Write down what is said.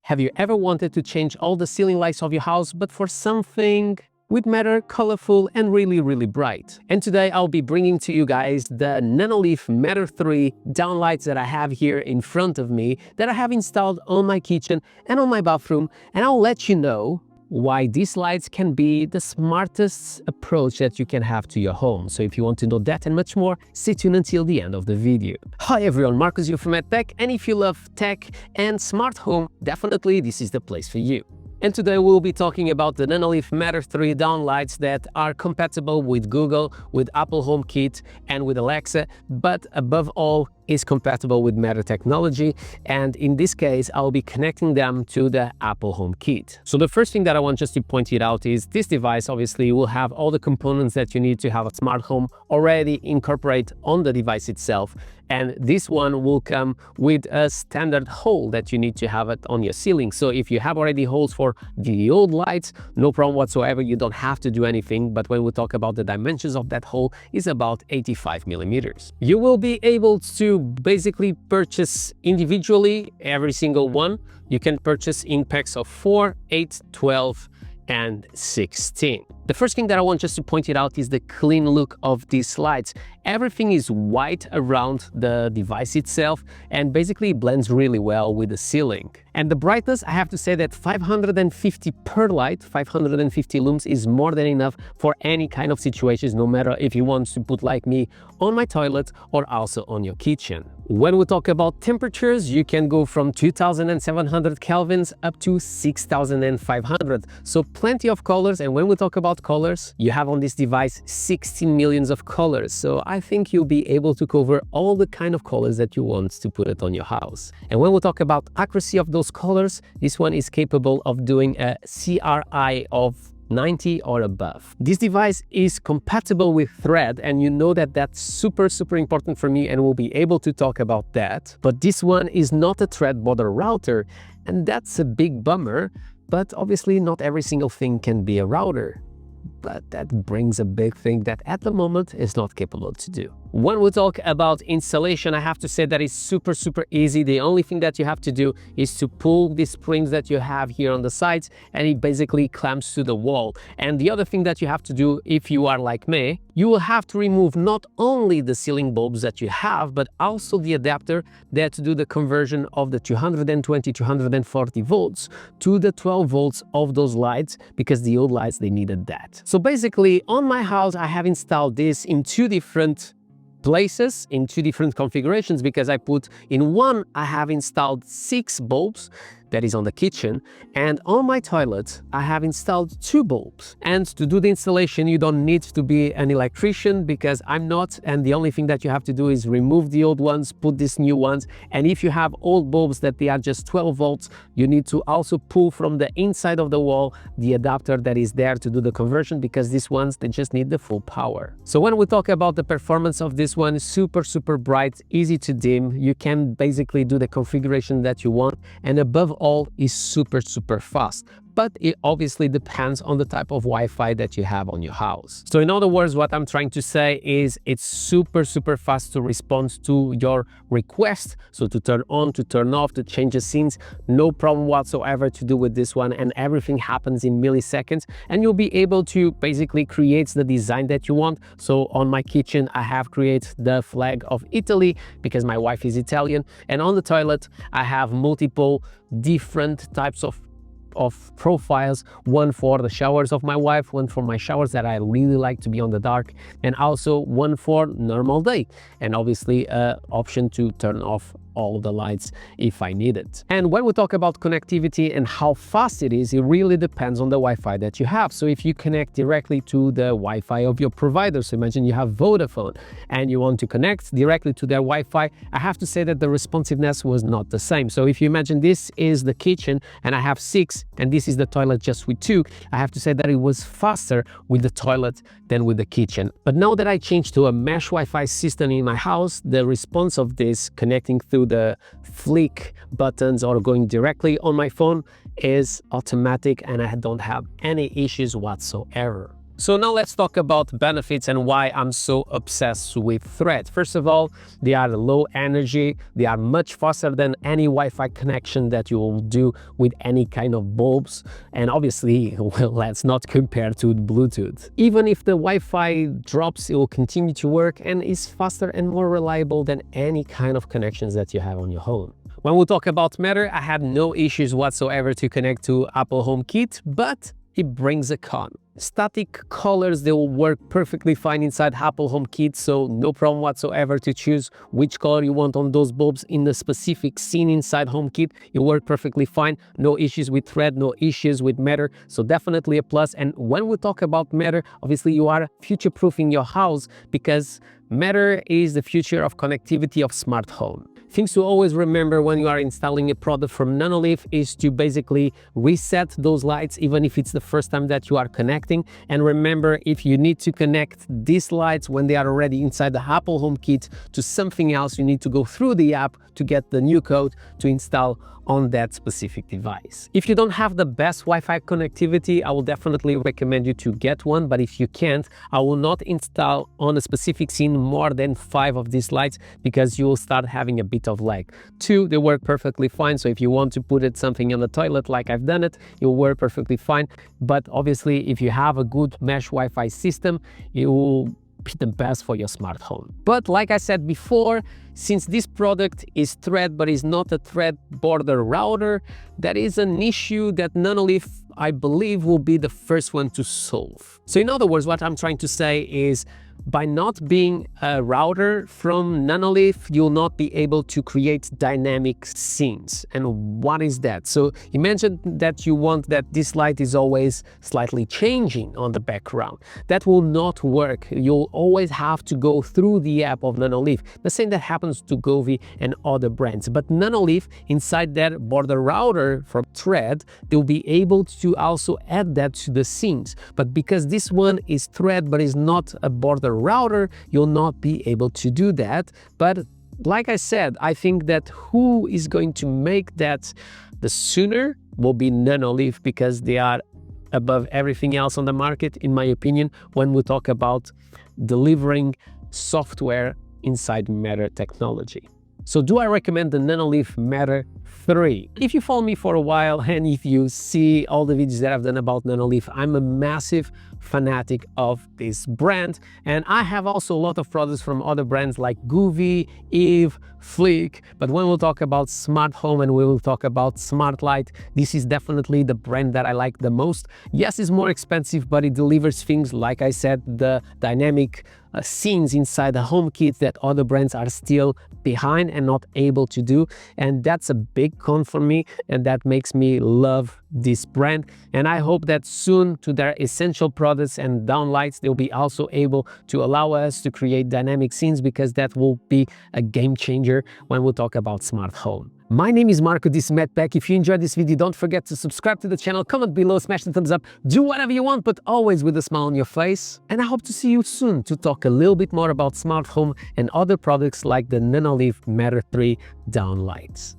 Have you ever wanted to change all the ceiling lights of your house, but for something with Matter, colorful and really bright? And today I'll be bringing to you guys the Nanoleaf Matter 3 downlights that I have here in front of me that I have installed on my kitchen and on my bathroom, and I'll let you know why these lights can be the smartest approach that you can have to your home. So if you want to know that and much more, stay tuned until the end of the video. Hi everyone, Marcus here from EdTech, and if you love tech and smart home, definitely this is the place for you. And today we'll be talking about the Nanoleaf Matter 3 downlights that are compatible with Google, with Apple Homekit and with Alexa, but above all is compatible with Matter technology, and in this case I'll be connecting them to the Apple Homekit. So the first thing that I want just to point it out is this device obviously will have all the components that you need to have a smart home already incorporate on the device itself, and this one will come with a standard hole that you need to have it on your ceiling. So if you have already holes for the old lights, no problem whatsoever, you don't have to do anything. But when we talk about the dimensions of that hole, is about 85 millimeters. You will be able to basically purchase individually every single one. You can purchase in packs of 4, 8, 12 and 16. The first thing that I want just to point it out is the clean look of these lights. Everything is white around the device itself and basically blends really well with the ceiling. And the brightness, I have to say that 550 per light, 550 lumens is more than enough for any kind of situations, no matter if you want to put like me on my toilet or also on your kitchen. When we talk about temperatures, you can go from 2700 kelvins up to 6500. So plenty of colors, and when we talk about colors, you have on this device 16 millions of colors. So I think you'll be able to cover all the kind of colors that you want to put it on your house. And when we talk about accuracy of those colors, this one is capable of doing a CRI of 90 or above. This device is compatible with Thread, and you know that that's super important for me, and we'll be able to talk about that. But this one is not a Thread border router, and that's a big bummer. But obviously not every single thing can be a router. But that brings a big thing that at the moment is not capable to do. When we talk about installation, I have to say that it's super easy. The only thing that you have to do is to pull the springs that you have here on the sides, and it basically clamps to the wall. And the other thing that you have to do, if you are like me, you will have to remove not only the ceiling bulbs that you have, but also the adapter that to do the conversion of the 220-240 volts to the 12 volts of those lights, because the old lights, they needed that. So basically on my house, I have installed this in two different places, in two different configurations, because I put in one, I have installed 6 bulbs that is on the kitchen, and on my toilet I have installed 2 bulbs. And to do the installation you don't need to be an electrician, because I'm not, and the only thing that you have to do is remove the old ones, put these new ones. And if you have old bulbs that they are just 12 volts, you need to also pull from the inside of the wall the adapter that is there to do the conversion, because these ones, they just need the full power. So when we talk about the performance of this one, super bright, easy to dim, you can basically do the configuration that you want, and above all is super fast. But it obviously depends on the type of Wi-Fi that you have on your house. So in other words, what I'm trying to say is it's super fast to respond to your request. So to turn on, to turn off, to change the scenes, no problem whatsoever to do with this one, and everything happens in milliseconds, and you'll be able to basically create the design that you want. So on my kitchen, I have created the flag of Italy because my wife is Italian, and on the toilet, I have multiple different types of profiles, one for the showers of my wife, one for my showers that I really like to be on the dark, and also one for normal day, and obviously option to turn off all of the lights if I need it. And when we talk about connectivity and how fast it is, it really depends on the Wi-Fi that you have. So if you connect directly to the Wi-Fi of your provider, so imagine you have Vodafone and you want to connect directly to their Wi-Fi, I have to say that the responsiveness was not the same. So if you imagine this is the kitchen and I have 6 and this is the toilet just with 2, I have to say that it was faster with the toilet than with the kitchen. But now that I changed to a mesh Wi-Fi system in my house, the response of this connecting through the flick buttons or going directly on my phone is automatic, and I don't have any issues whatsoever. So now let's talk about benefits and why I'm so obsessed with Thread. First of all, they are low energy, they are much faster than any Wi-Fi connection that you will do with any kind of bulbs, and obviously, well, let's not compare to Bluetooth. Even if the Wi-Fi drops, it will continue to work and is faster and more reliable than any kind of connections that you have on your home. When we talk about Matter, I had no issues whatsoever to connect to Apple HomeKit, but it brings a con. Static colors, they will work perfectly fine inside Apple HomeKit, so no problem whatsoever to choose which color you want on those bulbs in the specific scene inside HomeKit. It worked perfectly fine. No issues with Thread, no issues with Matter, so definitely a plus. And when we talk about Matter, obviously you are future-proofing your house because Matter is the future of connectivity of smart home. Things to always remember when you are installing a product from Nanoleaf is to basically reset those lights even if it's the first time that you are connecting. And remember, if you need to connect these lights when they are already inside the Apple HomeKit to something else, you need to go through the app to get the new code to install on that specific device. If you don't have the best Wi-Fi connectivity, I will definitely recommend you to get one, but if you can't, I will not install on a specific scene more than 5 of these lights because you will start having a bit of lag. 2, they work perfectly fine, so if you want to put it something on the toilet like I've done it, it will work perfectly fine. But obviously, if you have a good mesh Wi-Fi system, it will be the best for your smart home. But like I said before, since this product is Thread but is not a Thread border router, that is an issue that Nanoleaf, I believe, will be the first one to solve. So in other words, what I'm trying to say is, by not being a router from Nanoleaf, you'll not be able to create dynamic scenes. And what is that? So you mentioned that you want that this light is always slightly changing on the background. That will not work. You'll always have to go through the app of Nanoleaf. The same that happens to Govee and other brands. But Nanoleaf, inside their border router from Thread, they'll be able to also add that to the scenes. But because this one is Thread but is not a border router, you'll not be able to do that. But like I said, I think that who is going to make that the sooner will be Nanoleaf, because they are above everything else on the market, in my opinion, when we talk about delivering software inside Matter technology. So do I recommend the Nanoleaf Matter 3? If you follow me for a while and if you see all the videos that I've done about Nanoleaf, I'm a massive fanatic of this brand, and I have also a lot of products from other brands like Govee, Eve, Flick. But when we'll talk about smart home and we will talk about smart light, this is definitely the brand that I like the most. Yes, it's more expensive, but it delivers things, like I said, the dynamic scenes inside the HomeKit that other brands are still behind and not able to do, and that's a big con for me, and that makes me love this brand. And I hope that soon, to their essential products and downlights, they'll be also able to allow us to create dynamic scenes, because that will be a game changer when we talk about smart home. My name is Marco, this is MedPack. If you enjoyed this video, don't forget to subscribe to the channel, comment below, smash the thumbs up, do whatever you want, but always with a smile on your face. And I hope to see you soon to talk a little bit more about smart home and other products like the Nanoleaf Matter 3 Downlights.